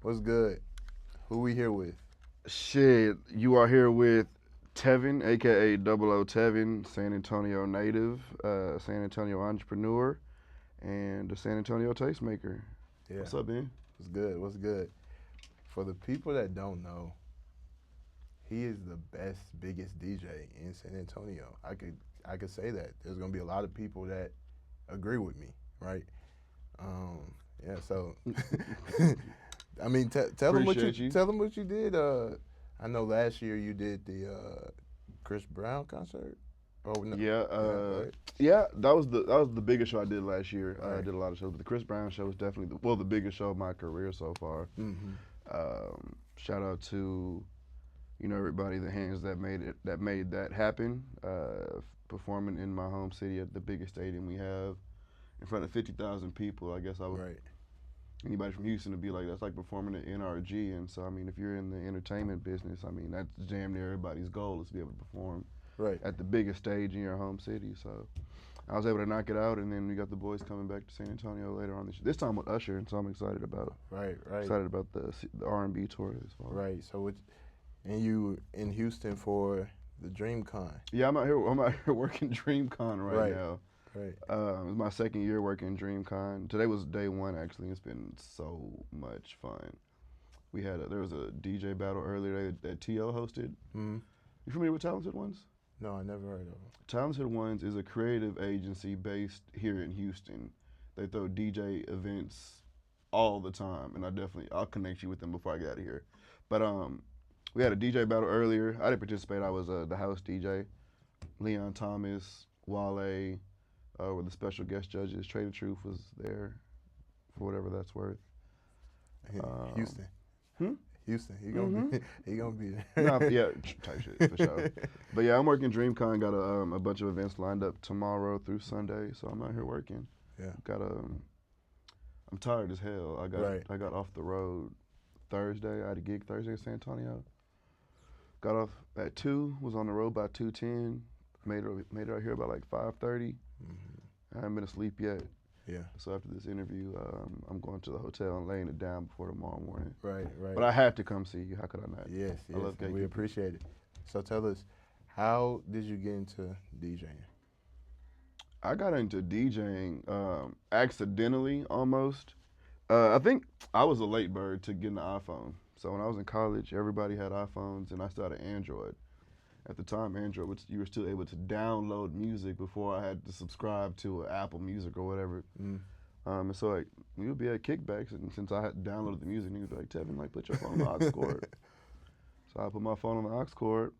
What's good? Who we here with? Shit, you are here with Tevin, aka DoubleOhTevin, San Antonio native, San Antonio entrepreneur, and a San Antonio tastemaker. Yeah. What's up, man? What's good? What's good? For the people that don't know, he is the best, biggest DJ in San Antonio. I could say that. There's gonna be a lot of people that agree with me, right? Um, yeah. So, I mean, tell them Appreciate you. tell them what you did. I know last year you did the Chris Brown concert. Oh no. Yeah, Right. yeah, that was the biggest show I did last year. I Right. did a lot of shows, but the Chris Brown show was definitely the biggest show of my career so far. Mm-hmm. Shout out to everybody, the hands that made that happen. Performing in my home city at the biggest stadium we have in front of 50,000 people. I guess I would Right. anybody from Houston to be like that's like performing at NRG. And so I mean, if you're in the entertainment business, I mean that's damn near everybody's goal is to be able to perform Right. at the biggest stage in your home city. So I was able to knock it out, and then we got the boys coming back to San Antonio later on this time with Usher, and so I'm Right. Right. excited about the R&B tour this fall. Right. So and you in Houston for the Dreamcon. Yeah, I'm out here working Dreamcon right Right. now. Right. It's my second year working Dreamcon. Today was day one actually. It's been so much fun. There was a DJ battle earlier today that T.O. hosted. Mm. You familiar with Talented Ones? No, I never heard of them. Talented Ones is a creative agency based here in Houston. They throw DJ events all the time, and I'll connect you with them before I get out of here. But we had a DJ battle earlier. I didn't participate. I was the house DJ. Leon Thomas, Wale, were the special guest judges. Trader Truth was there for whatever that's worth. Houston. Hmm? Houston. He gonna be. He gonna be there. Nah, yeah, type shit for sure. But yeah, I'm working Dreamcon. Got a bunch of events lined up tomorrow through Sunday, so I'm out here working. Yeah. I'm tired as hell. Right. I got off the road Thursday. I had a gig Thursday in San Antonio. Got off at 2. Was on the road by 2:10. Made it out here by like 5:30. Mm-hmm. I haven't been asleep yet. Yeah. So after this interview, I'm going to the hotel and laying it down before tomorrow morning. Right. Right. But I had to come see you. How could I not? Yes. I love We GateKeepers. appreciate it. So tell us, how did you get into DJing? I got into DJing accidentally almost. I think I was a late bird to getting an iPhone. So when I was in college, everybody had iPhones, and I still had an Android. At the time, Android, you were still able to download music before I had to subscribe to Apple Music or whatever. Mm. And so like we would be at kickbacks, and since I had downloaded the music, niggas would be like, Tevin, like put your phone on the aux cord. So I put my phone on the aux cord.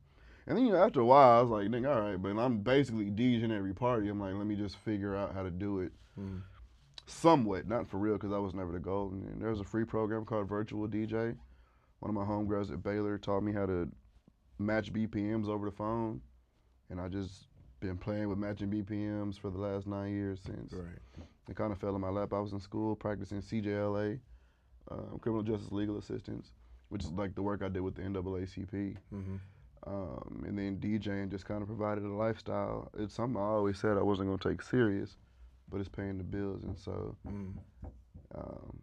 And then after a while, I was like, nigga, all right, but I'm basically DJing every party. I'm like, let me just figure out how to do it Mm. somewhat, not for real, because that was never the goal. And there was a free program called Virtual DJ. One of my homegirls at Baylor taught me how to match BPMs over the phone, and I just been playing with matching BPMs for the last 9 years since. Right. It kind of fell in my lap. I was in school practicing CJLA, criminal justice legal assistance, which is like the work I did with the NAACP. Mm-hmm. And then DJing just kind of provided a lifestyle. It's something I always said I wasn't going to take serious, but it's paying the bills, and so um,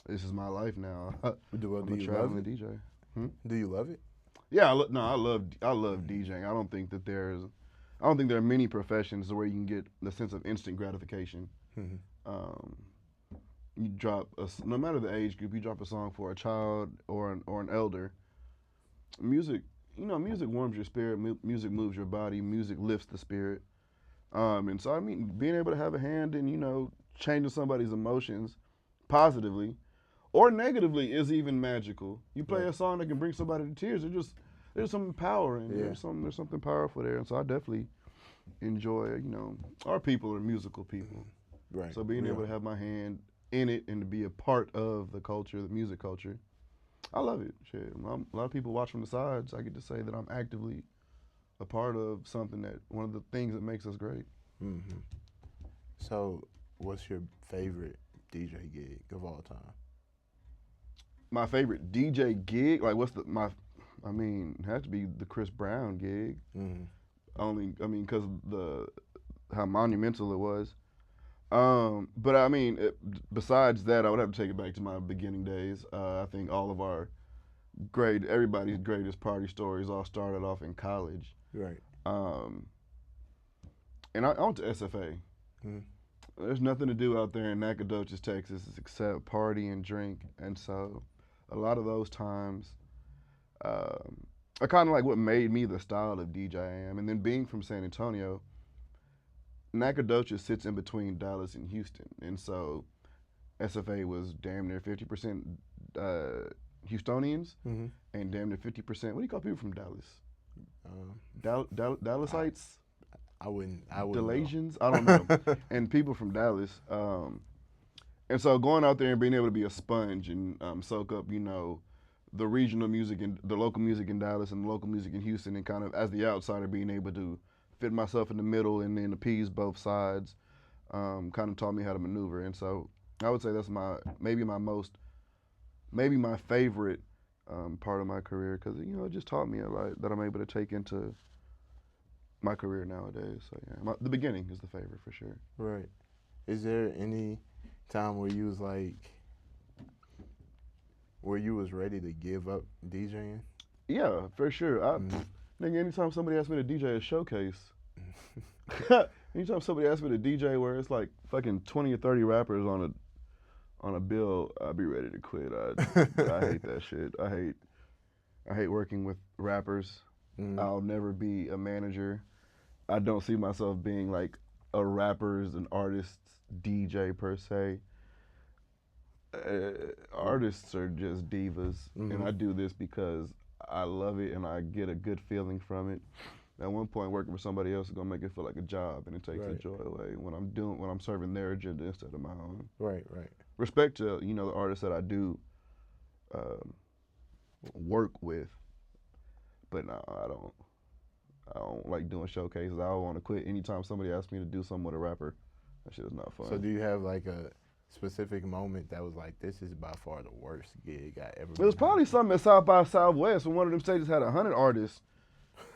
this is my life now. I'm Do a you love traveling it? DJ. Do you love it? Yeah, I love DJing. I don't think there are many professions where you can get the sense of instant gratification. Mm-hmm. Um, no matter the age group, you drop a song for a child or an elder. Music, music warms your spirit. Music moves your body. Music lifts the spirit. And so I mean, being able to have a hand in changing somebody's emotions positively or negatively is even magical. You play a song that can bring somebody to tears. There's something empowering. Yeah. There's something powerful there, and so I definitely enjoy. Our people are musical people. Right. So being able to have my hand in it and to be a part of the culture, the music culture, I love it. Shit, a lot of people watch from the sides. I get to say that I'm actively a part of something one of the things that makes us great. Mm-hmm. So, what's your favorite DJ gig of all time? My favorite DJ gig, like it has to be the Chris Brown gig. Mm-hmm. Because how monumental it was. But I mean, besides that, I would have to take it back to my beginning days. I think all of everybody's greatest party stories all started off in college. Right. Um, and I went to SFA. Mm-hmm. There's nothing to do out there in Nacogdoches, Texas, except party and drink. And so, a lot of those times, are kind of like what made me the style of DJ I am. And then being from San Antonio, Nacogdoches sits in between Dallas and Houston, and so SFA was damn near 50% Houstonians Mm-hmm. and damn near 50%. What do you call people from Dallas? I, Dallasites, I wouldn't. I wouldn't know. Dalasians. I don't know. And people from Dallas. And so going out there and being able to be a sponge and soak up, the regional music and the local music in Dallas and the local music in Houston, and kind of as the outsider being able to fit myself in the middle and then appease both sides, kind of taught me how to maneuver. And so I would say that's maybe my favorite part of my career, because it just taught me a lot that I'm able to take into my career nowadays. So yeah, the beginning is the favorite for sure. Right. Is there any time where you was ready to give up DJing? Yeah, for sure. Nigga, anytime somebody asks me to DJ a showcase, anytime somebody asks me to DJ where it's like fucking 20 or 30 rappers on a bill, I'd be ready to quit. I hate that shit. I hate working with rappers. I'll never be a manager. I don't see myself being like a rapper's an artist's DJ per se. Artists are just divas, and I do this because I love it and I get a good feeling from it. At one point, working for somebody else is gonna make it feel like a job, and it takes the joy away when I'm serving their agenda instead of my own. Right. Respect to the artists that I do work with, but no, I don't like doing showcases. I don't want to quit anytime somebody asks me to do something with a rapper. That shit is not fun. So do you have like a specific moment that was like, this is by far the worst gig I ever It was probably something at South by Southwest when one of them stages had 100 artists.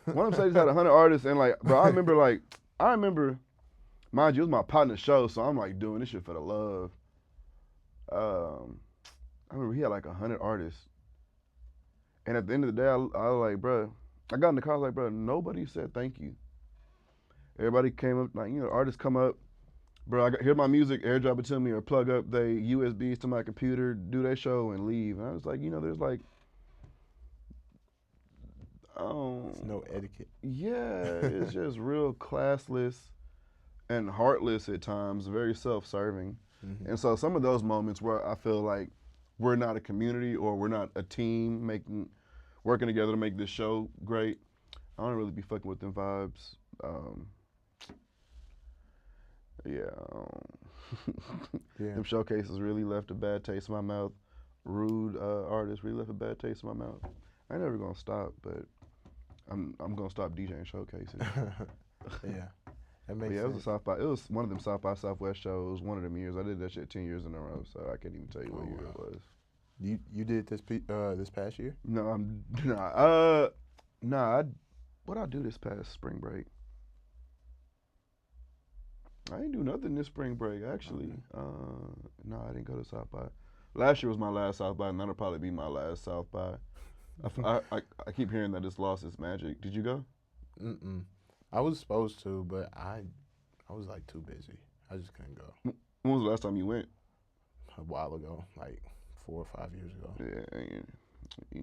One of them stages had 100 artists, and like, bro, I remember, mind you, it was my partner's show, so I'm like doing this shit for the love. I remember he had like 100 artists, and at the end of the day, I was like, bro, I got in the car, I was like, bro, nobody said thank you. Everybody came up, like, artists come up, bro, hear my music, airdrop it to me, or plug up they USBs to my computer, do their show, and leave. And I was like, there's like, It's no etiquette. Yeah, it's just real classless and heartless at times, very self-serving. And so some of those moments where I feel like we're not a community or we're not a team working together to make this show great, I don't really be fucking with them vibes. Them showcases really left a bad taste in my mouth. Rude artists really left a bad taste in my mouth. I ain't never gonna stop, but I'm gonna stop DJing showcases. Yeah, that makes sense. It was a South by. It was one of them South by Southwest shows. One of them years. I did that shit 10 years in a row, so I can't even tell you what year it was. You did this past year? No, what I do this past spring break? I didn't do nothing this spring break actually. No, I didn't go to South by. Last year was my last South by, and that'll probably be my last South by. I keep hearing that it's lost its magic. Did you go? I was supposed to, but I was like too busy. I just couldn't go. When was the last time you went? A while ago, like 4 or 5 years ago. Yeah,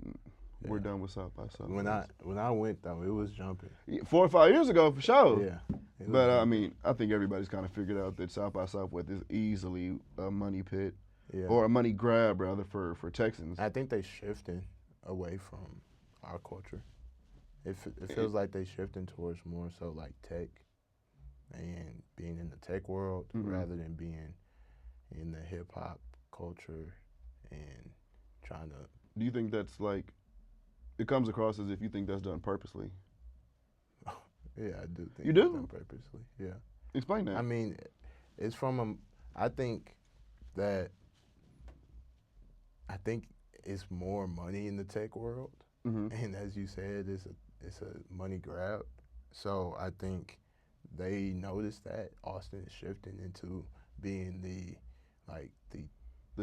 we're done with South by Southwest. When I went though, it was jumping. 4 or 5 years ago for sure. Yeah. But I mean, I think everybody's kind of figured out that South by Southwest is easily a money pit, or a money grab rather for Texans. I think they shifting away from our culture. It feels like they shifting towards more so like tech and being in the tech world rather than being in the hip hop culture and trying to. Do you think that's like? It comes across as if you think that's done purposely. Yeah, I do think you do? It's done purposely. Yeah. Explain that. I mean, it's from I think it's more money in the tech world, and as you said, it's a money grab. So I think they noticed that Austin is shifting into being the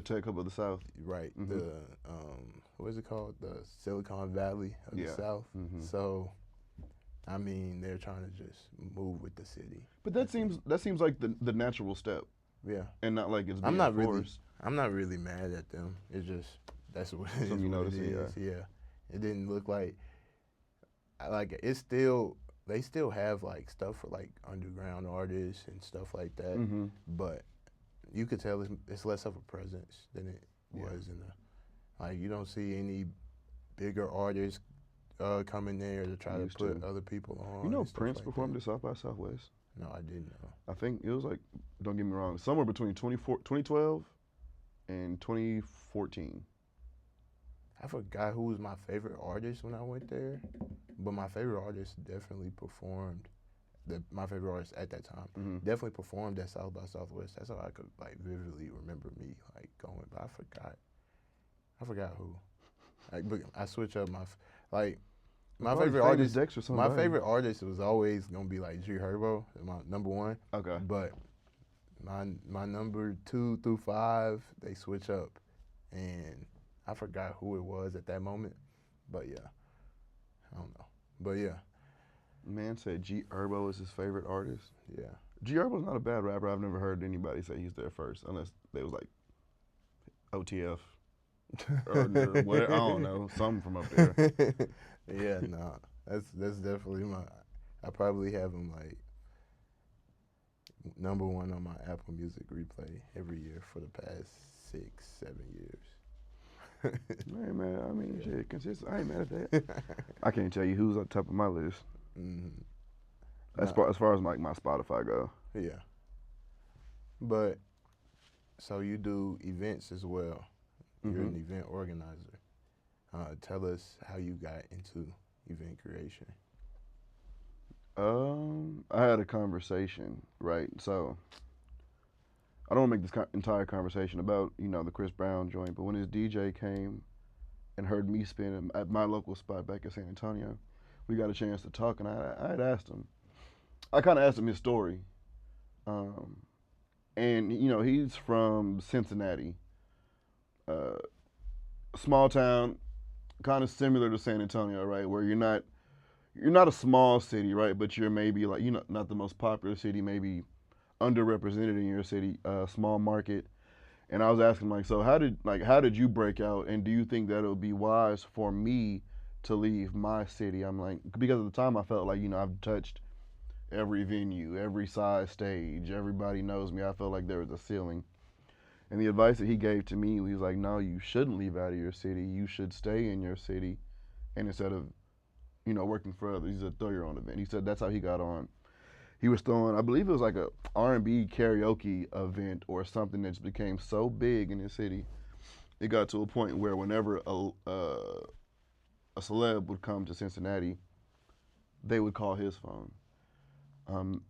tech hub of the South. right, Mhm. the what is it called? The Silicon Valley of the Yeah. South. Mhm. So, I mean, they're trying to just move with the city. But that seems like the natural step, Yeah, and not like it's I'm being not really, forced. I'm not really mad at them. It's just that's what it is. Something you What it notice, is. Yeah, it didn't look like it's still they still have like stuff for like underground artists and stuff like that. Mm-hmm. But you could tell it's less of a presence than it was in the like. You don't see any bigger artists coming there to try to put other people on. You know, and stuff Prince like performed that. at South by Southwest. No, I didn't know. I think it was like, don't get me wrong, somewhere between 2012 and 2014. I forgot who was my favorite artist when I went there, but my favorite artist definitely performed. My favorite artist at that time definitely performed at South by Southwest. That's how I could like vividly remember me like going. But I forgot who. Like, but I switch up my favorite artist. Dex or My favorite artist was always gonna be like G Herbo, my number one. Okay. But my number 2 through 5, they switch up, and I forgot who it was at that moment. But yeah, I don't know. But yeah. Man said G Herbo is his favorite artist. Yeah. G Herbo's not a bad rapper. I've never heard anybody say he's there first, unless they was like OTF or whatever. I don't know, something from up there. Yeah, nah. That's definitely I probably have him like number 1 on my Apple Music replay every year for the past 6, 7 years. Hey man, I mean, shit, consistent. I ain't mad at that. I can't tell you who's on top of my list. Mm-hmm. As far as like my Spotify go. Yeah. But so you do events as well. You're an event organizer. Tell us how you got into event creation. I had a conversation, right? So I don't want to make this entire conversation about, the Chris Brown joint, but when his DJ came and heard me spin at my local spot back in San Antonio, we got a chance to talk, and I had asked him. I kind of asked him his story. And, he's from Cincinnati. Small town, kind of similar to San Antonio, right? Where you're not a small city, right? But you're maybe like, not the most popular city, maybe underrepresented in your city, small market. And I was asking like, so how did you break out? And do you think that it would be wise for me to leave my city? I'm like, because at the time I felt like, I've touched every venue, every size stage, everybody knows me. I felt like there was a ceiling. And the advice that he gave to me, he was like, no, you shouldn't leave out of your city. You should stay in your city. And instead of, working for others, he said, throw your own event. He said that's how he got on. He was throwing, I believe it was like a R&B karaoke event or something that became so big in his city. It got to a point where whenever a celeb would come to Cincinnati, they would call his phone.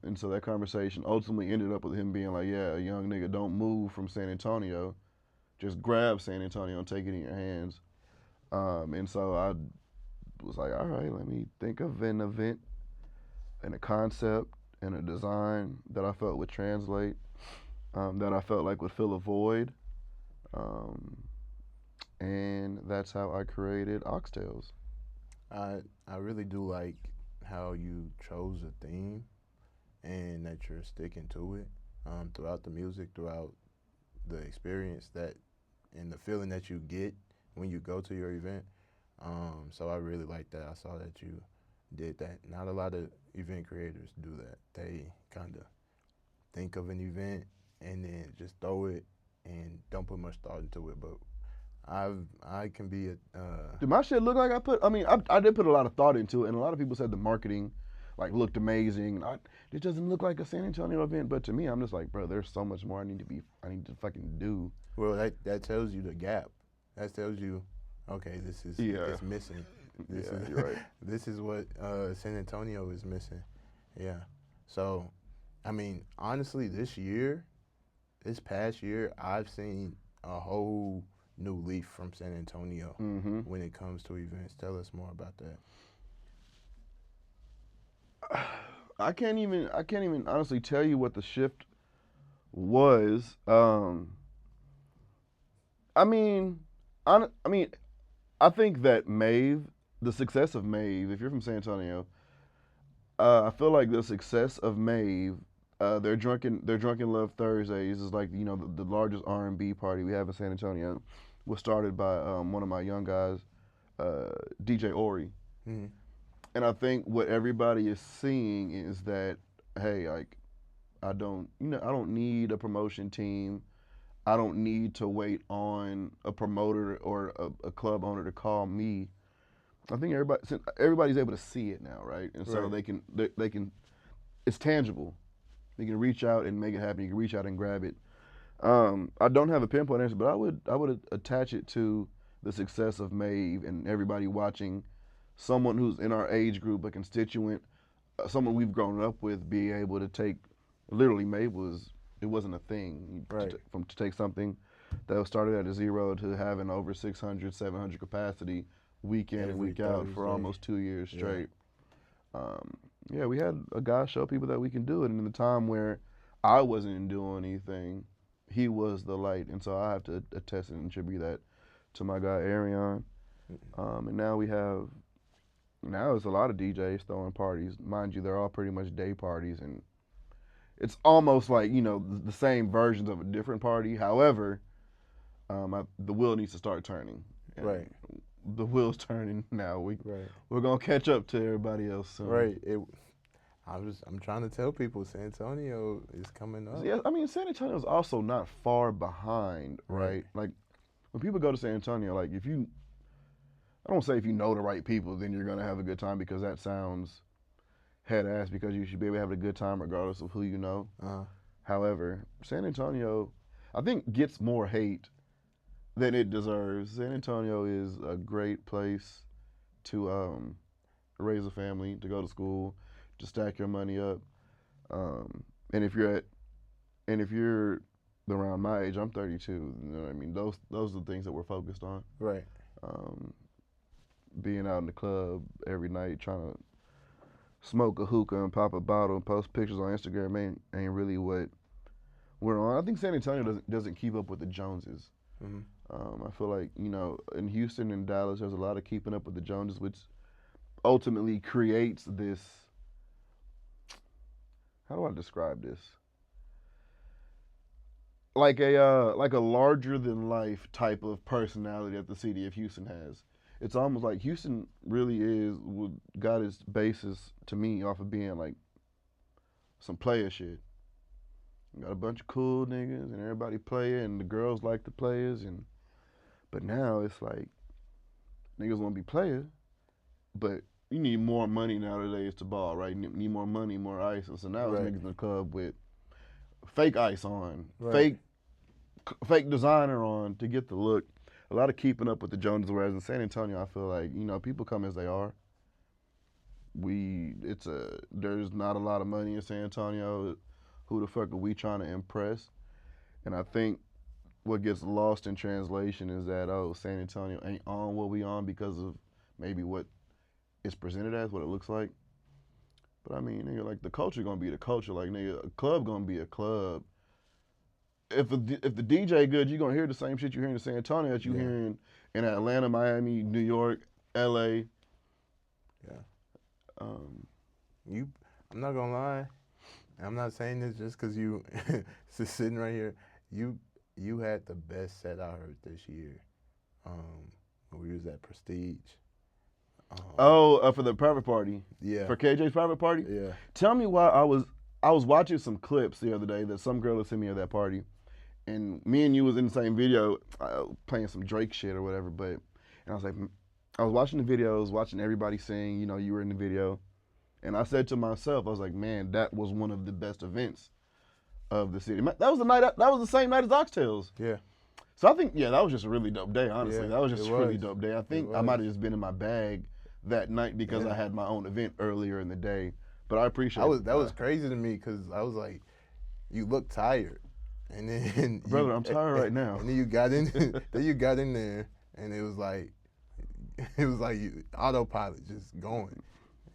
And so that conversation ultimately ended up with him being like, yeah, a young nigga, don't move from San Antonio. Just grab San Antonio and take it in your hands. And so I was like, all right, let me think of an event and a concept and a design that I felt would translate, that I felt like would fill a void. And that's how I created Oxtails. I really do like how you chose a theme and that you're sticking to it throughout the music, throughout the experience and the feeling that you get when you go to your event. So I really like that. I saw that you did that. Not a lot of event creators do that. They kind of think of an event and then just throw it and don't put much thought into it. But I can be Did my shit look like I did put a lot of thought into it, and a lot of people said the marketing looked amazing. It doesn't look like a San Antonio event, but to me, I'm just like, bro, there's so much more I need to fucking do. Well, that tells you the gap. That tells you, okay, it's missing. You're right. This is what San Antonio is missing. Yeah. So, I mean, honestly, this past year, I've seen a whole new leaf from San Antonio when it comes to events. Tell us more about that. I can't even honestly tell you what the shift was, I mean, I mean, I think that the success of Mave, if you're from San Antonio, I feel like the success of Mave, their drunken love Thursdays is like the largest R&B party we have in San Antonio, was started by one of my young guys, DJ Ori, Mm-hmm. and I think what everybody is seeing is that, hey, like I don't need a promotion team. I don't need to wait on a promoter or a club owner to call me. I think everybody's able to see it now, right? And so Right. they can it's tangible. You can reach out and make it happen. You can reach out and grab it. I don't have a pinpoint answer, but I would attach it to the success of Mave and everybody watching someone who's in our age group, a constituent, someone we've grown up with, be able to take. Literally, Mave wasn't a thing Right. to take something that was started at a zero to having over 600, 700 capacity week in and Every week out for Thursday. almost 2 years Yeah. straight. Yeah, we had a guy show people that we can do it. And in the time where I wasn't doing anything, he was the light. And so I have to attest and attribute that to my guy Arion. And now it's a lot of DJs throwing parties. Mind you, they're all pretty much day parties. And it's almost like, the same versions of a different party. However, the wheel needs to start turning. And Right. the wheel's turning now. Right. We're gonna catch up to everybody else soon. Right. I'm trying to tell people San Antonio is coming up. Yeah, I mean, San Antonio is also not far behind, right? Like when people go to San Antonio, like I don't say if you know the right people, then you're gonna have a good time, because that sounds head ass, because you should be able to have a good time regardless of who you know. However, San Antonio, I think, gets more hate than it deserves. San Antonio is a great place to raise a family, to go to school, to stack your money up. And if you're around my age, I'm 32. You know what I mean? Those are the things that we're focused on. Right. Being out in the club every night, trying to smoke a hookah and pop a bottle and post pictures on Instagram ain't really what we're on. I think San Antonio doesn't keep up with the Joneses. Mm-hmm. I feel like, in Houston and Dallas, there's a lot of keeping up with the Joneses, which ultimately creates this. How do I describe this? Like a larger than life type of personality that the city of Houston has. It's almost like Houston really got its basis, to me, off of being like some player shit. You got a bunch of cool niggas and everybody playing, and the girls like the players, but now it's like niggas want to be players, but you need more money nowadays to ball, right? You need more money, more ice, and so now it's niggas in the club with fake ice on, fake designer on to get the look. A lot of keeping up with the Joneses, whereas in San Antonio, I feel like, people come as they are. There's not a lot of money in San Antonio. Who the fuck are we trying to impress? And I think what gets lost in translation is that, San Antonio ain't on what we on because of maybe what it's presented as, what it looks like. But I mean, nigga, like the culture gonna be the culture. Like, nigga, a club gonna be a club. If the DJ good, you're gonna hear the same shit you hear in San Antonio that you hearing in Atlanta, Miami, New York, LA. Yeah. I'm not gonna lie. I'm not saying this just because you just sitting right here. You had the best set I heard this year. When we was at Prestige. For the private party. Yeah. For KJ's private party. Yeah. Tell me why I was watching some clips the other day that some girl had sent me at that party, and me and you was in the same video playing some Drake shit or whatever. And I was like, I was watching the videos, watching everybody sing. You were in the video, and I said to myself, I was like, man, that was one of the best events of the city. That was the night. That was the same night as Oxtails. Yeah. So I think, that was just a really dope day. Honestly, Yeah, that was just a really dope day. I think I might have just been in my bag that night because I had my own event earlier in the day. But I appreciate it. That was crazy to me because I was like, you look tired, and then brother, I'm tired right now. And then you got in, there, and it was like you autopilot just going,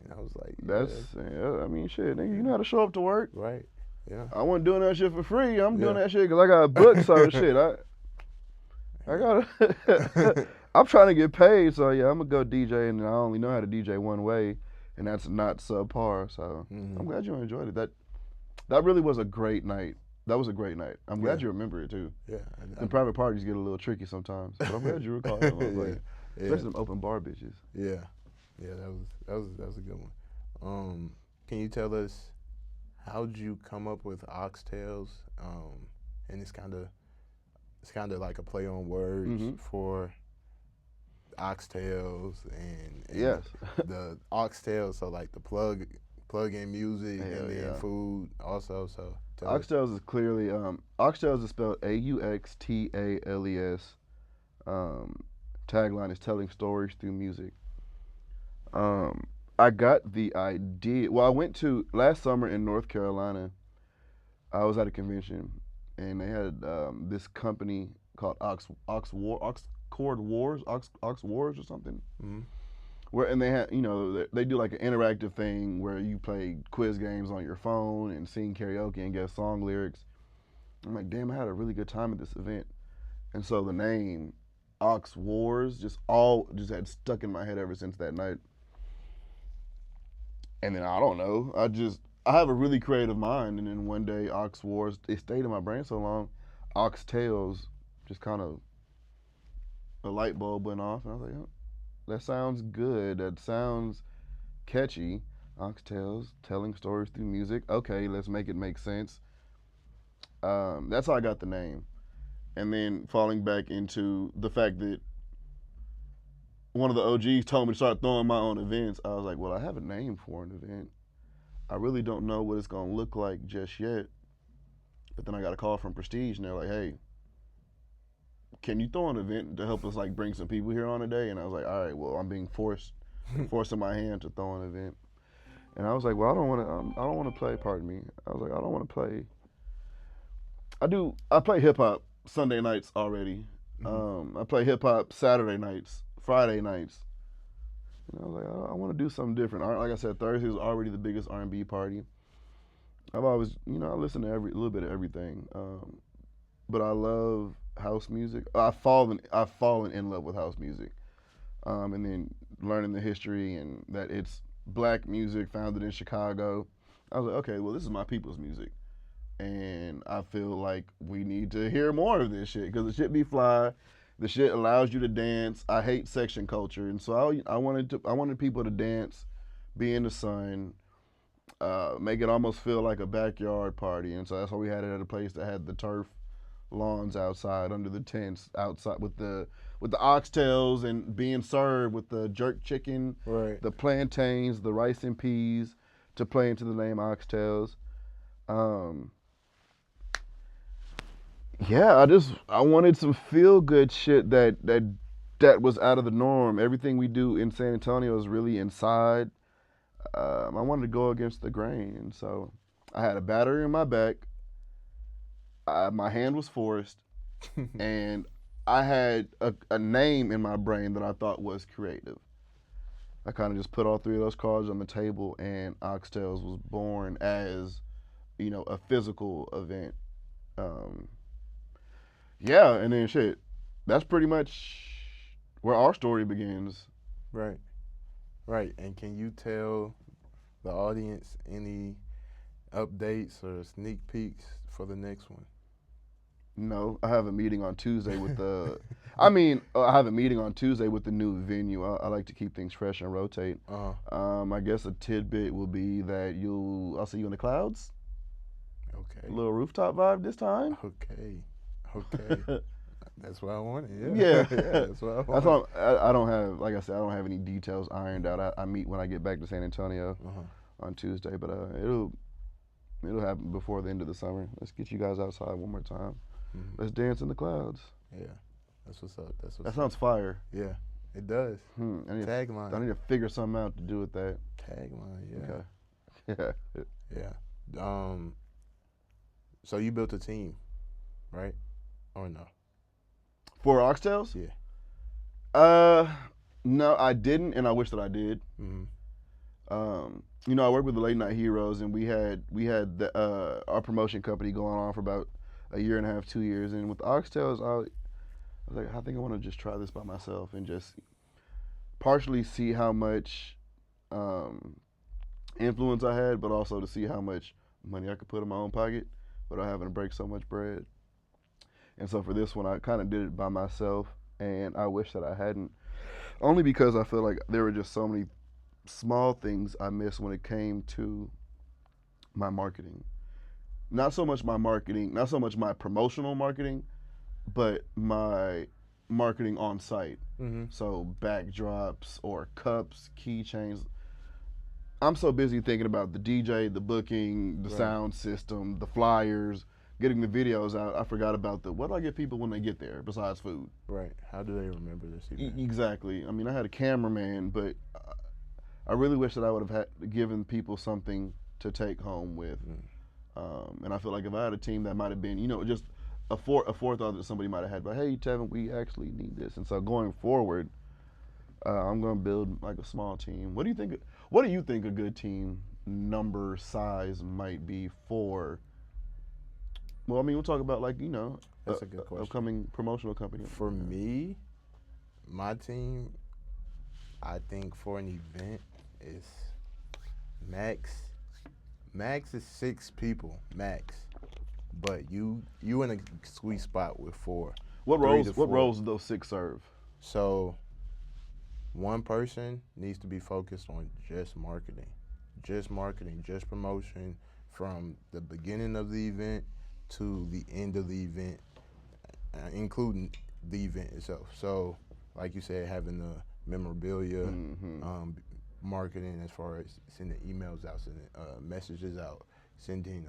and I was like, I mean, shit, nigga, you know how to show up to work, right? Yeah. I wasn't doing that shit for free. I'm doing that shit because I got booked. So shit, I gotta. I'm trying to get paid. So yeah, I'm gonna go DJ, and I only know how to DJ one way, and that's not subpar. So I'm glad you enjoyed it. That really was a great night. That was a great night. I'm glad you remember it too. Yeah. The private parties get a little tricky sometimes, but I'm glad you recall that one. Especially them open bar bitches. Yeah. Yeah, that was a good one. Can you tell us how'd you come up with oxtails? And it's kind of like a play on words for oxtails and yes, the oxtails. So like the plug in music and then food also. So oxtails is clearly oxtails is spelled AUXTALES. Tagline is telling stories through music. I got the idea. Well, I went to last summer in North Carolina. I was at a convention, and they had this company called Ox Wars or something. Where and they had they do like an interactive thing where you play quiz games on your phone and sing karaoke and guess song lyrics. I'm like, damn, I had a really good time at this event, and so the name Ox Wars just had stuck in my head ever since that night. And then I don't know, I have a really creative mind, and then one day Ox Wars, it stayed in my brain so long, Oxtails just kind of a light bulb went off, and I was like, oh, that sounds good, that sounds catchy. Oxtails, telling stories through music. Okay, let's make it make sense. That's how I got the name. And then falling back into the fact that one of the OGs told me to start throwing my own events, I was like, well, I have a name for an event. I really don't know what it's going to look like just yet. But then I got a call from Prestige, and they're like, hey, can you throw an event to help us like bring some people here on a day? And I was like, all right, well, I'm being forcing my hand to throw an event. And I was like, well, I don't want to play, pardon me. I was like, I don't want to play. I play hip hop Sunday nights already. I play hip hop Saturday nights, Friday nights. And I was like, I want to do something different. Like I said, Thursday is already the biggest R&B party. I've always, I listen to a little bit of everything. But I love house music. I've fallen in love with house music. And then learning the history and that it's black music founded in Chicago. I was like, okay, well, this is my people's music. And I feel like we need to hear more of this shit because the shit be fly. The shit allows you to dance. I hate section culture, and so I wanted people to dance, be in the sun, make it almost feel like a backyard party. And so that's why we had it at a place that had the turf lawns outside under the tents outside with the oxtails and being served with the jerk chicken, the plantains, the rice and peas to play into the name oxtails. Yeah, I wanted some feel good shit that was out of the norm. Everything we do in San Antonio is really inside. I wanted to go against the grain, and so I had a battery in my back. My hand was forced, and I had a name in my brain that I thought was creative. I kind of just put all three of those cards on the table, and Oxtails was born as, a physical event. Yeah, and then shit, that's pretty much where our story begins. Right. And can you tell the audience any updates or sneak peeks for the next one? No, I have a meeting on Tuesday with the. I have a meeting on Tuesday with the new venue. I like to keep things fresh and rotate. I guess a tidbit will be that I'll see you in the clouds. Okay. A little rooftop vibe this time. Okay. That's what I wanted. Yeah. That's what I wanted. That's what I don't have. Like I said, I don't have any details ironed out. I meet when I get back to San Antonio on Tuesday, but it'll happen before the end of the summer. Let's get you guys outside one more time. Let's dance in the clouds. Yeah, that's what's up. That sounds fire. Yeah, it does. Tagline. I need to figure something out to do with that. Tagline. Yeah. Okay. Yeah. So you built a team, right? Or no? For Oxtails? Yeah. No, I didn't, and I wish that I did. you know, I work with the Late Night Heroes, and we had our promotion company going on for about a year and a half, 2 years. And with Oxtails, I was like, I think I want to just try this by myself and just partially see how much um, influence I had, but also to see how much money I could put in my own pocket without having to break so much bread. And so for this one, I kind of did it by myself, and I wish that I hadn't, only because I feel like there were just so many small things I missed when it came to my marketing. Not so much my marketing, not so much my promotional marketing, but my marketing on site. Mm-hmm. So backdrops or cups, keychains. I'm so busy thinking about the DJ, the booking, the Right. sound system, the flyers, getting the videos out. I forgot about what do I get people when they get there besides food? Right. How do they remember this event? Exactly. I mean, I had a cameraman, but I really wish that I would have given people something to take home with. And I feel like if I had a team that might have been, you know, just a forethought that somebody might have had, but hey, Tevin, we actually need this. And so going forward, I'm going to build like a small team. What do you think? What do you think a good team number size might be for? Well, I mean, we'll talk about like, you know, That's a good question. upcoming promotional company. For me, my team, I think for an event is max is 6 people max, but you in a sweet spot with 4. What 3 roles? to What 4. roles do those 6 serve? So one person needs to be focused on just marketing, just promotion from the beginning of the event to the end of the event, including the event itself. So, like you said, having the memorabilia, marketing as far as sending emails out, sending messages out, sending,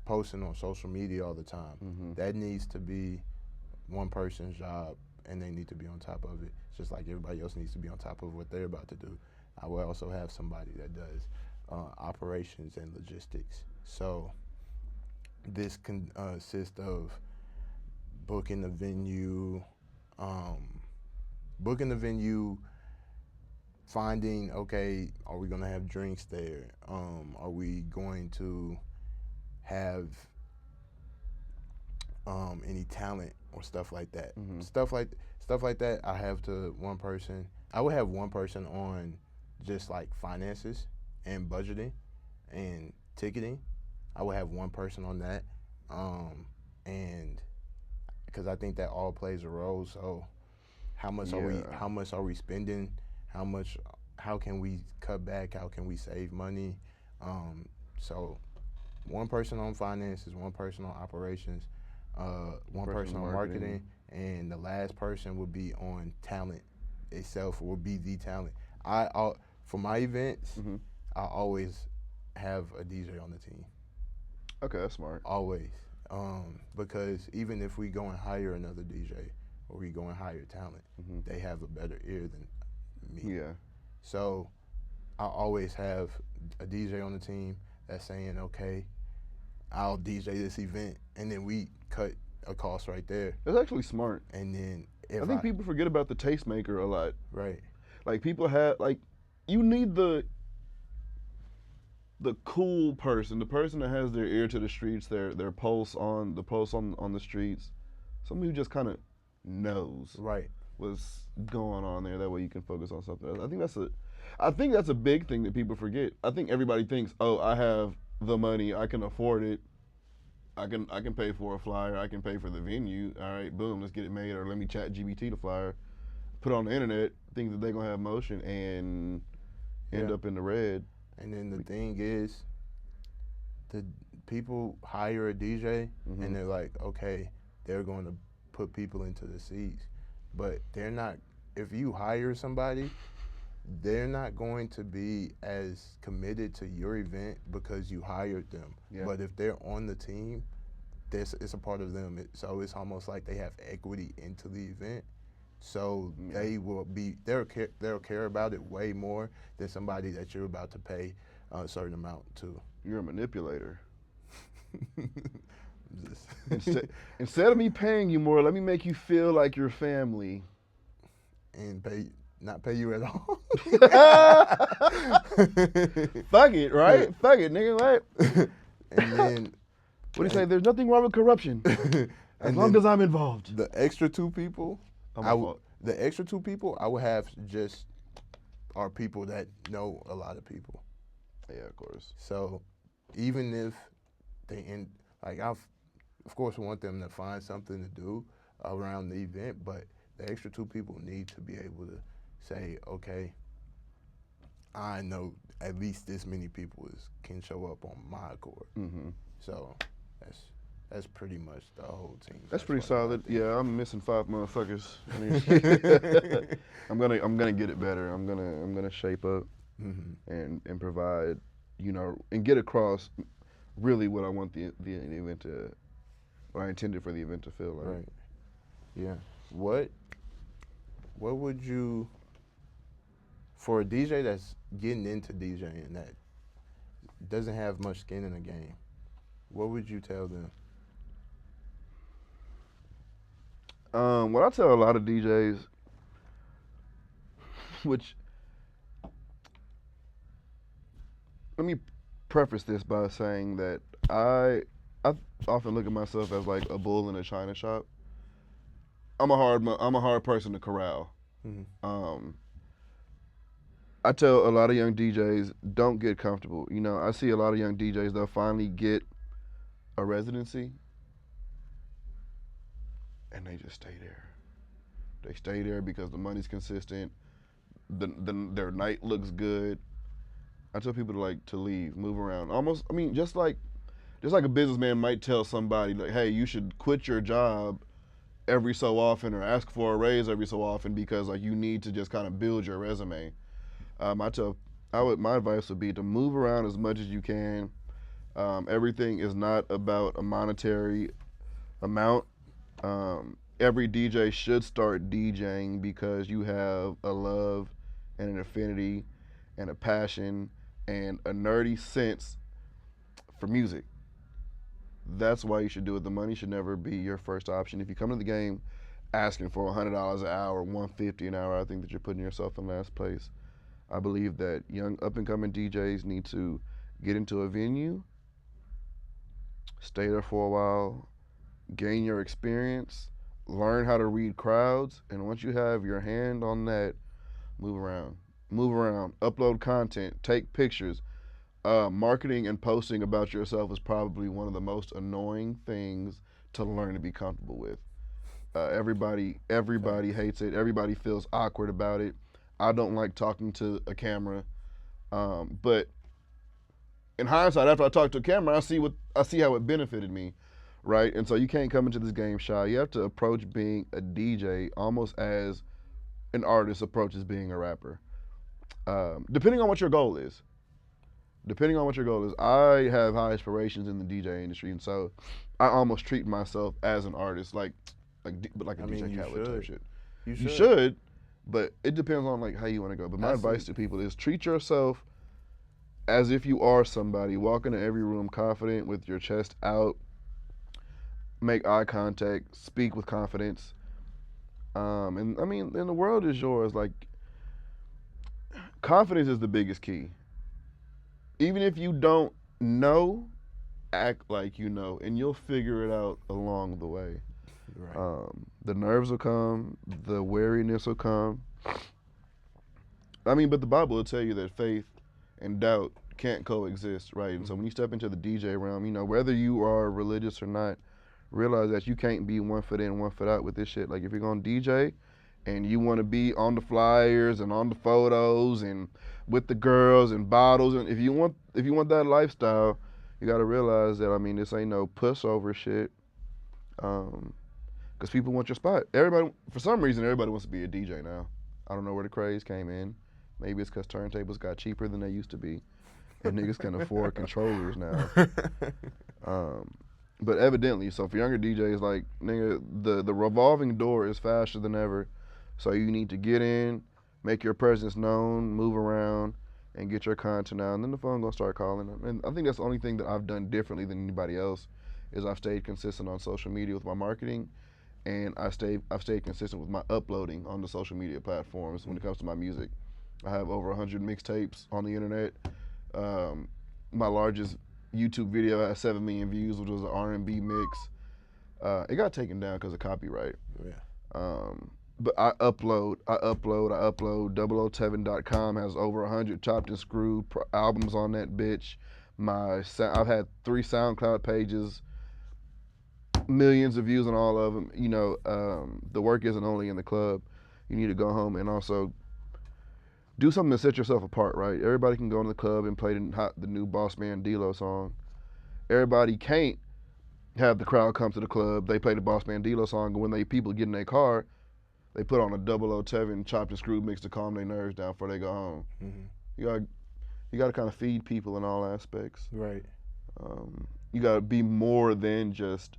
posting on social media all the time. That needs to be one person's job, and they need to be on top of it, just like everybody else needs to be on top of what they're about to do. I will also have somebody that does operations and logistics. So this consists of booking the venue, finding, okay, are we going to have drinks there? Are we going to have any talent or stuff like that? Stuff like that. I would have one person on just like finances and budgeting and ticketing. I would have one person on that, and because I think that all plays a role. So how much are we spending? How can we cut back? How can we save money? So one person on finances, one person on operations, one person on marketing, and the last person would be on talent itself, would be the talent. For my events, I always have a DJ on the team. Okay, that's smart. Always. Because even if we go and hire another DJ or we go and hire talent, they have a better ear than me. Yeah. So I always have a DJ on the team that's saying, okay, I'll DJ this event, and then we cut a cost right there. That's actually smart. And then I think people forget about the tastemaker a lot. Right. Like people have, like, you need the cool person, the person that has their ear to the streets, their pulse on the streets, somebody who just kind of knows what's going on there. That way you can focus on something else. I think that's a big thing that people forget. I think everybody thinks, oh, I have the money, I can afford it, I can pay for a flyer, I can pay for the venue. All right, boom, let's get it made, or let me chat GBT the flyer, put it on the internet, think that they're gonna have motion and end up in the red. And then the thing is, the people hire a DJ and they're like, okay, they're going to put people into the seats, but they're not. If you hire somebody, they're not going to be as committed to your event because you hired them. Yeah. But if they're on the team, it's a part of them. So it's almost like they have equity into the event. So they will be, they'll care about it way more than somebody that you're about to pay a certain amount to. You're a manipulator. instead of me paying you more, let me make you feel like your family. And pay not pay you at all. Fuck it, right? Fuck it, nigga, what? And then What do you say? There's nothing wrong with corruption as long as I'm involved. the extra two people, the extra two people I would have just are people that know a lot of people. Yeah, of course. So even if they of course want them to find something to do around the event, but the extra two people need to be able to say, okay, I know at least this many people can show up on my accord. Mm-hmm. So that's pretty much the whole team. That's pretty solid. Yeah, I'm missing 5 motherfuckers. I mean, I'm gonna get it better. I'm gonna shape up and provide, and get across really what I want the event to, what I intended for the event to feel like. Right. Yeah. What would you, for a DJ that's getting into DJing that doesn't have much skin in the game, what would you tell them? What I tell a lot of DJs, which, let me preface this by saying that I often look at myself as like a bull in a china shop. I'm a hard person to corral. Mm-hmm. I tell a lot of young DJs, don't get comfortable. I see a lot of young DJs, they'll finally get a residency and they just stay there. They stay there because the money's consistent, their night looks good. I tell people to leave, move around. Almost, just like a businessman might tell somebody, like, hey, you should quit your job every so often or ask for a raise every so often because you need to just kind of build your resume. My advice would be to move around as much as you can. Everything is not about a monetary amount. Every DJ should start DJing because you have a love and an affinity and a passion and a nerdy sense for music. That's why you should do it. The money should never be your first option. If you come to the game asking for $100 an hour, $150 an hour, I think that you're putting yourself in last place. I believe that young up-and-coming DJs need to get into a venue, stay there for a while, gain your experience, learn how to read crowds, and once you have your hand on that, move around, upload content, take pictures. Marketing and posting about yourself is probably one of the most annoying things to learn to be comfortable with. Everybody hates it. Everybody feels awkward about it. I don't like talking to a camera, but in hindsight, after I talk to a camera, I see how it benefited me, right? And so you can't come into this game shy. You have to approach being a DJ almost as an artist approaches being a rapper, depending on what your goal is. I have high aspirations in the DJ industry, and so I almost treat myself as an artist, like a DJ Khaled type shit. You should, but it depends on how you want to go. But my advice to people is treat yourself as if you are somebody. Walk into every room confident with your chest out. Make eye contact. Speak with confidence. And the world is yours. Confidence is the biggest key. Even if you don't know, act like you know, and you'll figure it out along the way. Right. The nerves will come, the wariness will come. But the Bible will tell you that faith and doubt can't coexist, right? And so when you step into the DJ realm, whether you are religious or not, realize that you can't be one foot in, one foot out with this shit. If you're gonna DJ and you want to be on the flyers and on the photos and with the girls and bottles, and if you want that lifestyle, you got to realize that this ain't no pushover shit. Because people want your spot. For some reason, everybody wants to be a DJ now. I don't know where the craze came in. Maybe it's because turntables got cheaper than they used to be, and niggas can afford controllers now. But evidently, so for younger DJs, nigga, the revolving door is faster than ever. So you need to get in, make your presence known, move around, and get your content out. And then the phone gonna start calling. And I think that's the only thing that I've done differently than anybody else is I've stayed consistent on social media with my marketing. and I've stayed consistent with my uploading on the social media platforms when it comes to my music. I have over 100 mixtapes on the internet. My largest YouTube video had 7 million views, which was an R&B mix. It got taken down because of copyright. Yeah. But I upload. DoubleOhTevin.com has over 100 chopped and screwed albums on that bitch. I've had 3 SoundCloud pages, millions of views on all of them. You know, the work isn't only in the club. You need to go home and also do something to set yourself apart, right? Everybody can go in the club and play the new Boss Man D-Lo song. Everybody can't have the crowd come to the club. They play the Boss Man D-Lo song, and when people get in their car, they put on a DoubleOhTevin chopped and screwed mix to calm their nerves down before they go home. Mm-hmm. You got to kind of feed people in all aspects. Right. You got to be more than just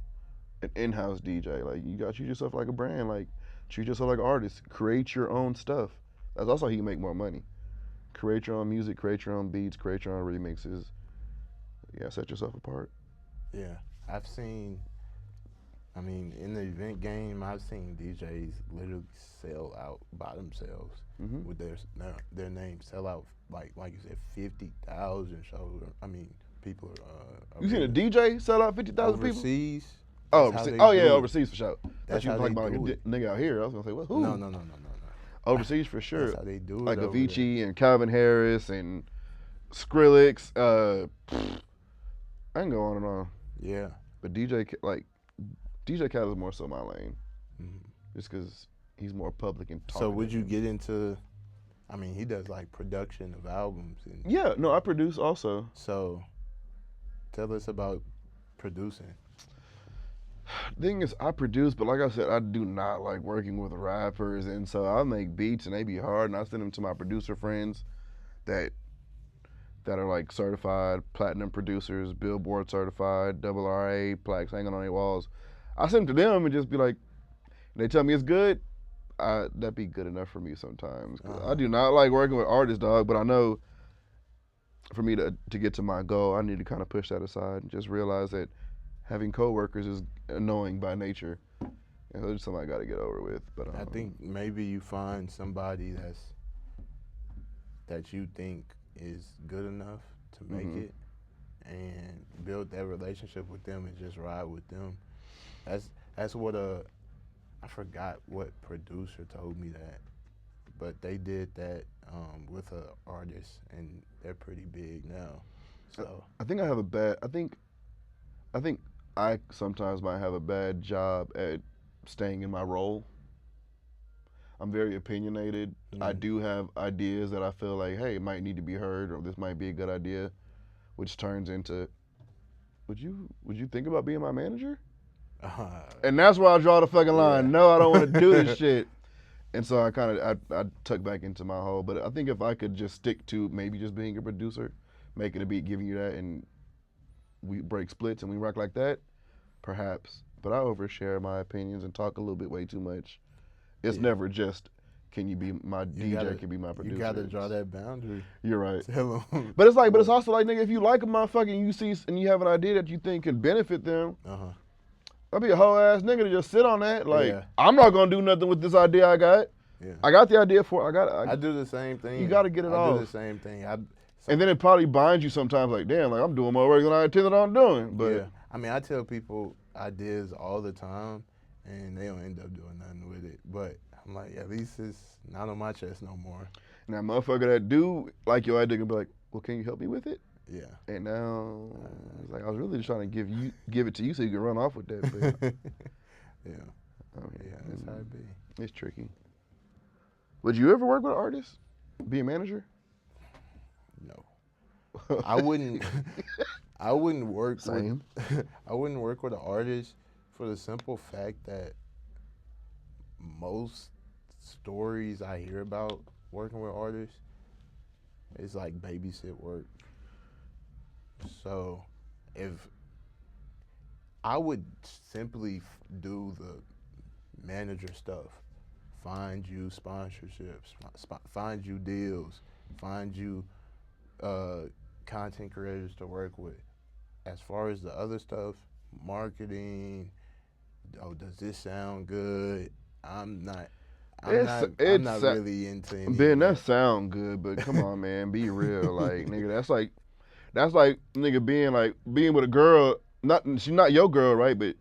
an in-house DJ. Like, you got to treat yourself like a brand. Like, treat yourself like an artist. Create your own stuff. That's also how you can make more money. Create your own music, create your own beats, create your own remixes. Yeah, set yourself apart. Yeah, I've seen. I mean, in the event game, I've seen DJs literally sell out by themselves with their name. Sell out like you said, 50,000 shows. I mean, people. You seen a DJ sell out 50,000 people? Overseas. Oh, overseas. Oh yeah, overseas for sure. That's you how talking they about like a nigga out here. I was gonna say, what? Who? No. Overseas for sure. That's how they do it. Like Avicii and Calvin Harris and Skrillex. I can go on and on. Yeah. But DJ Khaled is more so my lane, just because he's more public and. So would you get into? I mean, he does like production of albums. And yeah, no, I produce also. So, tell us about producing. Thing is, I produce, but like I said, I do not like working with rappers, and so I make beats and they be hard, and I send them to my producer friends that are like certified platinum producers, Billboard certified, double RA, plaques hanging on their walls. I send them to them and just be like, they tell me it's good, that'd be good enough for me sometimes. I do not like working with artists, dog, but I know for me to get to my goal, I need to kind of push that aside and just realize that having coworkers is annoying by nature. And it's something I got to get over with. But I think maybe you find somebody that you think is good enough to make it, and build that relationship with them and just ride with them. That's what I forgot what producer told me that, but they did that with an artist, and they're pretty big now. So I think I have a bad. I think I sometimes might have a bad job at staying in my role. I'm very opinionated. I do have ideas that I feel like, hey, it might need to be heard, or this might be a good idea, which turns into, would you think about being my manager? And that's where I draw the fucking line. No, I don't want to do this shit. And so I tuck back into my hole. But I think if I could just stick to maybe just being a producer, making a beat, giving you that, and we break splits and we rock like that, perhaps. But I overshare my opinions and talk a little bit way too much. It's never just, can you be my DJ, can be my producer. You gotta draw that boundary. You're right. Tell them. But it's also like, nigga, if you like a motherfucker and you see and you have an idea that you think can benefit them, I'd be a whole ass nigga to just sit on that. Like, I'm not gonna do nothing with this idea I got. Yeah. I got the idea for it. I do the same thing. You gotta get it off. I do the same thing. And then it probably binds you sometimes, like, damn, like I'm doing more work than I intended on doing. But yeah. I mean, I tell people ideas all the time, and they don't end up doing nothing with it. But I'm like, at least it's not on my chest no more. Now, motherfucker that do like your idea can be like, well, can you help me with it? Yeah. And now it's like, I was really just trying to give it to you so you can run off with that. But yeah. Yeah, that's how it be. It's tricky. Would you ever work with an artist? Be a manager? No. I wouldn't. I wouldn't work. Same. I wouldn't work with an artist for the simple fact that most stories I hear about working with artists is like babysit work. So, if I would simply do the manager stuff, find you sponsorships, find you deals, find you content creators to work with. As far as the other stuff, marketing, oh, does this sound good? I'm not. I'm not It's really into any Ben, of that that. sound good, but come on, man, be real, like nigga. That's like nigga being with a girl. Not she's not your girl, right? But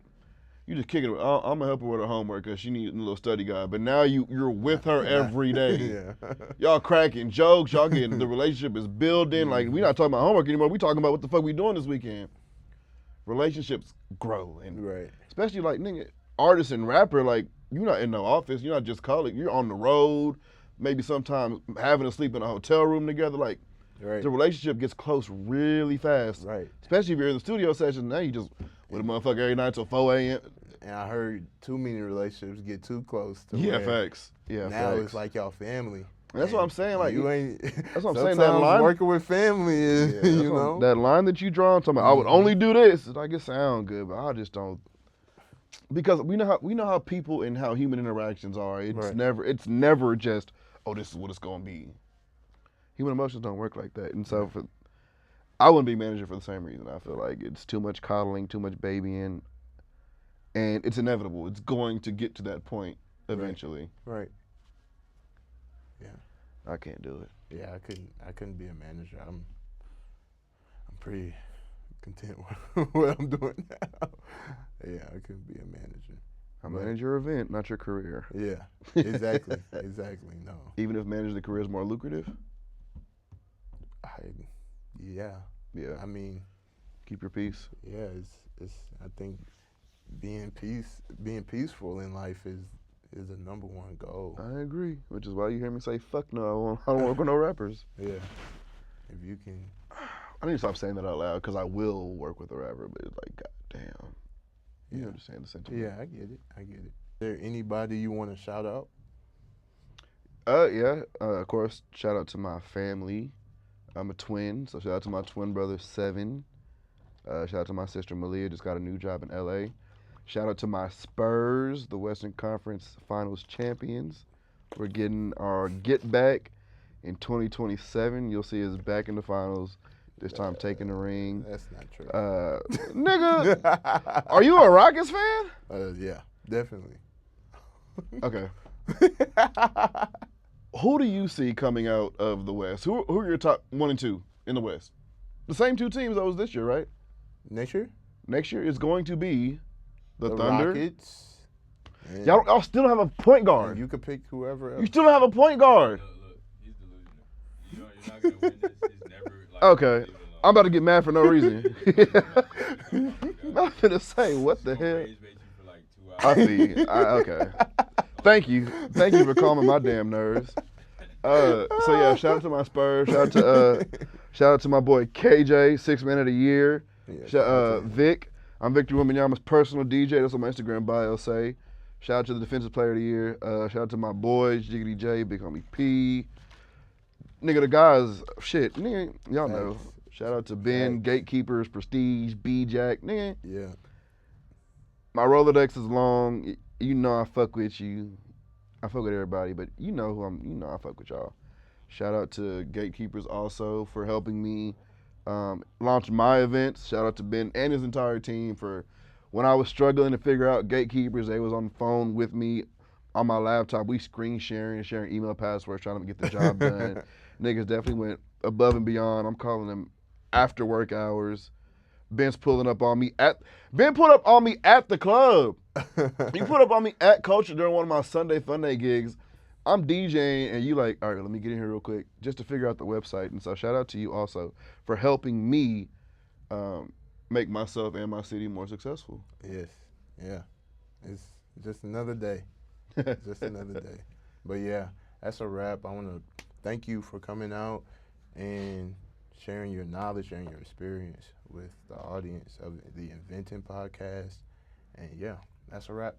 you just kicking it. I'm gonna help her with her homework because she needs a little study guide. But now you're with her every day. Yeah. Y'all cracking jokes. Y'all getting the relationship is building. Like we not talking about homework anymore. We talking about what the fuck we doing this weekend. Relationships grow, and Right. especially like nigga artist and rapper. Like you're not in no office. You're not just college. You're on the road. Maybe sometimes having to sleep in a hotel room together. Like Right. the relationship gets close really fast. Right. Especially if you're in the studio session. Now you just with a motherfucker every night till 4 a.m. And I heard too many relationships get too close to Yeah, where facts. Yeah, now facts. it's like y'all family. And that's what I'm saying. Like you ain't. that's what I'm saying. That Sometimes line, working with family is, yeah, you know. that line that you draw, talking about, I would only do this. It's like it sound good, but I just don't. Because we know how people and how human interactions are. It's Right. never just, oh, this is what it's gonna be. Human emotions don't work like that, and so I wouldn't be manager for the same reason. I feel like it's too much coddling, too much babying, and it's inevitable. It's going to get to that point eventually. Right. Yeah. I can't do it. Yeah, I couldn't be a manager. I'm pretty content with what I'm doing now. Yeah, I couldn't be a manager. I manage your event, not your career. Yeah, exactly. Exactly. No. Even if managing the career is more lucrative? Yeah. Yeah. I mean, keep your peace. Yeah, it's I think being peaceful in life is the number one goal. I agree, which is why you hear me say, fuck no, I don't work with no rappers. Yeah. If you can. I need to stop saying that out loud because I will work with a rapper, but it's like, goddamn. You understand the sentiment. Yeah, I get it. Is there anybody you want to shout out? Yeah. Of course, shout out to my family. I'm a twin, so shout out to my twin brother, Seven. Shout out to my sister, Malia, just got a new job in LA. Shout out to my Spurs, the Western Conference Finals champions. We're getting our get back in 2027. You'll see us back in the finals. This time taking the ring. That's not true. Nigga, are you a Rockets fan? Yeah, definitely. Okay. Who do you see coming out of the West? Who are your top 1 and 2 in the West? The same 2 teams that was this year, right? Next year? Next year is going to be the Thunder. Rockets. Y'all still don't have a point guard. You could pick whoever else. You still don't have a point guard. Look, he's delusional. You're not going to win this. It's never like. Okay. I'm about to get mad for no reason. I'm finna say, what the hell? I see. Okay. Thank you for calming my damn nerves. So yeah, shout out to my Spurs. Shout out to my boy KJ, 6th Man of the Year. Yeah, Vic. I'm Victor Wembanyama's personal DJ. That's what my Instagram bio say. Shout out to the Defensive Player of the Year. Shout out to my boys, Jiggity J, Big Homie P. Nigga, the guys, shit, nigga, y'all know. Shout out to Ben, GateKeepers, Prestige, B-Jack, nigga. Yeah. My Rolodex is long. You know I fuck with you. I fuck with everybody, but you know I fuck with y'all. Shout out to GateKeepers also for helping me launch my events. Shout out to Ben and his entire team for when I was struggling to figure out GateKeepers, they was on the phone with me on my laptop. We screen sharing email passwords, trying to get the job done. Niggas definitely went above and beyond. I'm calling them after work hours. Ben pulled up on me at the club. He put up on me at Culture during one of my Sunday Funday gigs. I'm DJing and you like, all right, let me get in here real quick just to figure out the website. And so shout out to you also for helping me make myself and my city more successful. Yes. Yeah. It's just another day. Just another day. But yeah, that's a wrap. I want to thank you for coming out and sharing your knowledge, sharing your experience with the audience of the Enventing podcast. And yeah, that's a wrap.